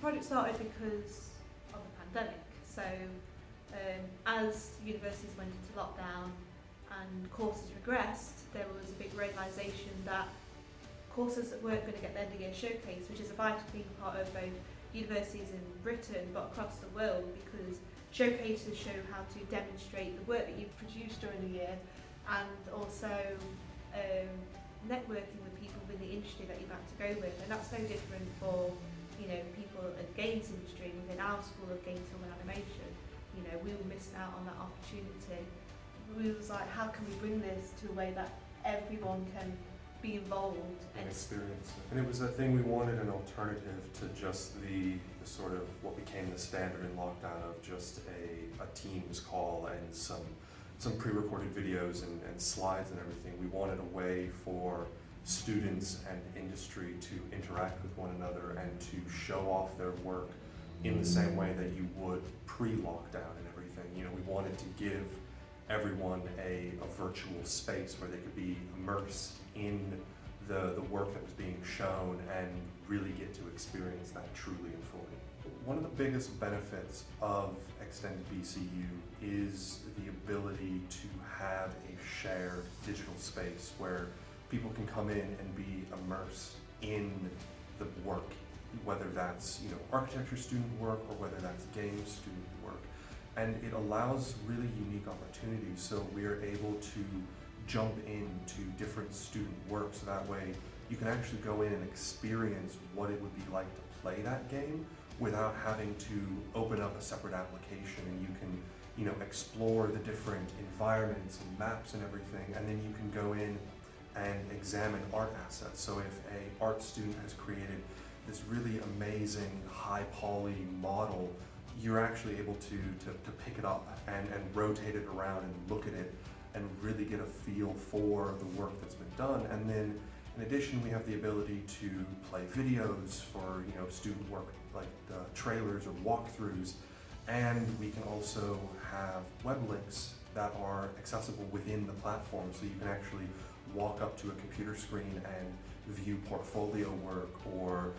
project started because of the pandemic. So as universities went into lockdown and courses regressed, there was a big realisation that courses that weren't going to get the end of year showcase, which is a vitally part of both universities in Britain but across the world, because showcases show how to demonstrate the work that you've produced during the year, and also networking with people within the industry that you're about to go with. And that's no different for people in the games industry. Within our school of game, film and animation, we were missing out on that opportunity. We was like, how can we bring this to a way that everyone can be involved and experience it? And it was a thing, we wanted an alternative to just the sort of what became the standard in lockdown of just a Teams call and some pre-recorded videos and slides and everything. We wanted a way for students and industry to interact with one another and to show off their work in the same way that you would pre-lockdown and everything. We wanted to give everyone a virtual space where they could be immersed in the work that was being shown and really get to experience that truly and fully. One of the biggest benefits of Extended BCU is the ability to have a shared digital space where people can come in and be immersed in the work, whether that's architecture student work or whether that's game student work. And it allows really unique opportunities, so we are able to jump into different student work, so that way you can actually go in and experience what it would be like to play that game without having to open up a separate application, and you can explore the different environments and maps and everything, and then you can go in and examine art assets. So if an art student has created this really amazing high poly model, you're actually able to pick it up and rotate it around and look at it and really get a feel for the work that's been done. And then in addition, we have the ability to play videos for student work, like trailers or walkthroughs, and we can also have web links that are accessible within the platform, so you can actually walk up to a computer screen and view portfolio work or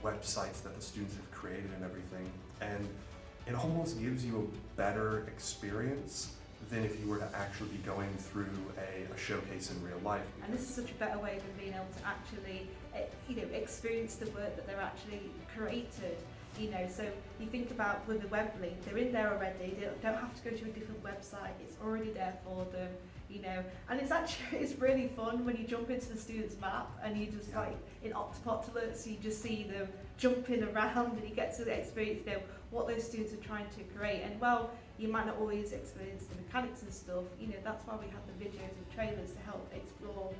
websites that the students have created and everything. And it almost gives you a better experience than if you were to actually be going through a showcase in real life. And this is such a better way than being able to actually experience the work that they're actually created. So you think about with the web link, they're in there already, they don't have to go to a different website, it's already there for them. And it's really fun when you jump into the student's map and you just like in Octopop alerts, you just see them jumping around and you get to experience what those students are trying to create. And while you might not always experience the mechanics and stuff, that's why we have the videos and trailers to help explore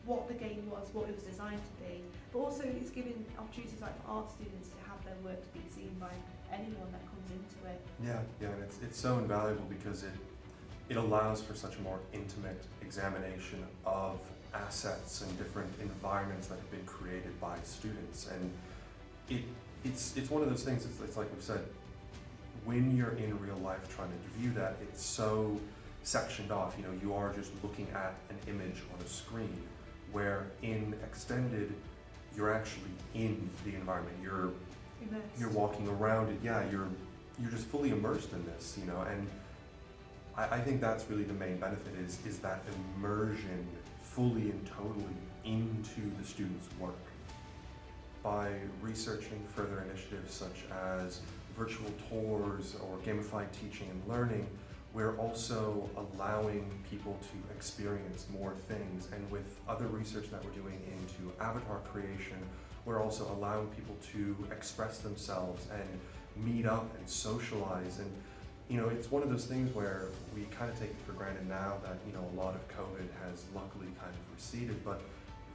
what the game was, what it was designed to be. But also it's giving opportunities like for art students to have their work to be seen by anyone that comes into it. Yeah, and it's so invaluable because it allows for such a more intimate examination of assets and different environments that have been created by students. And it's one of those things, it's like we've said, when you're in real life trying to view that, it's so sectioned off. You are just looking at an image on a screen, where in Extended, you're actually in the environment. You're walking around it. Yeah, you're just fully immersed in this, and I think that's really the main benefit is that immersion fully and totally into the student's work. By researching further initiatives such as virtual tours or gamified teaching and learning, we're also allowing people to experience more things. And with other research that we're doing into avatar creation, we're also allowing people to express themselves and meet up and socialize. And it's one of those things where we kind of take it for granted now that a lot of COVID has luckily kind of receded, but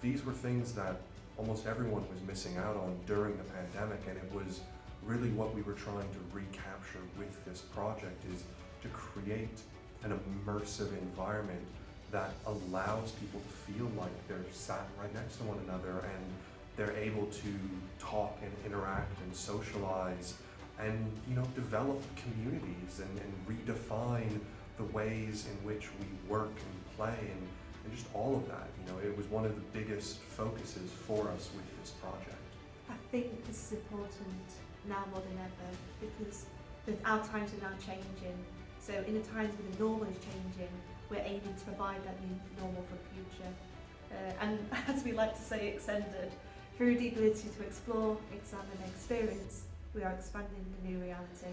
these were things that almost everyone was missing out on during the pandemic, and it was really what we were trying to recapture with this project, is to create an immersive environment that allows people to feel like they're sat right next to one another and they're able to talk and interact and socialize and develop communities and redefine the ways in which we work and play and just all of that. It was one of the biggest focuses for us with this project. I think this is important now more than ever because our times are now changing. So in the times when the normal is changing, we're aiming to provide that new normal for the future. And as we like to say, eXtended, through the ability to explore, examine, experience, we are expanding the new reality.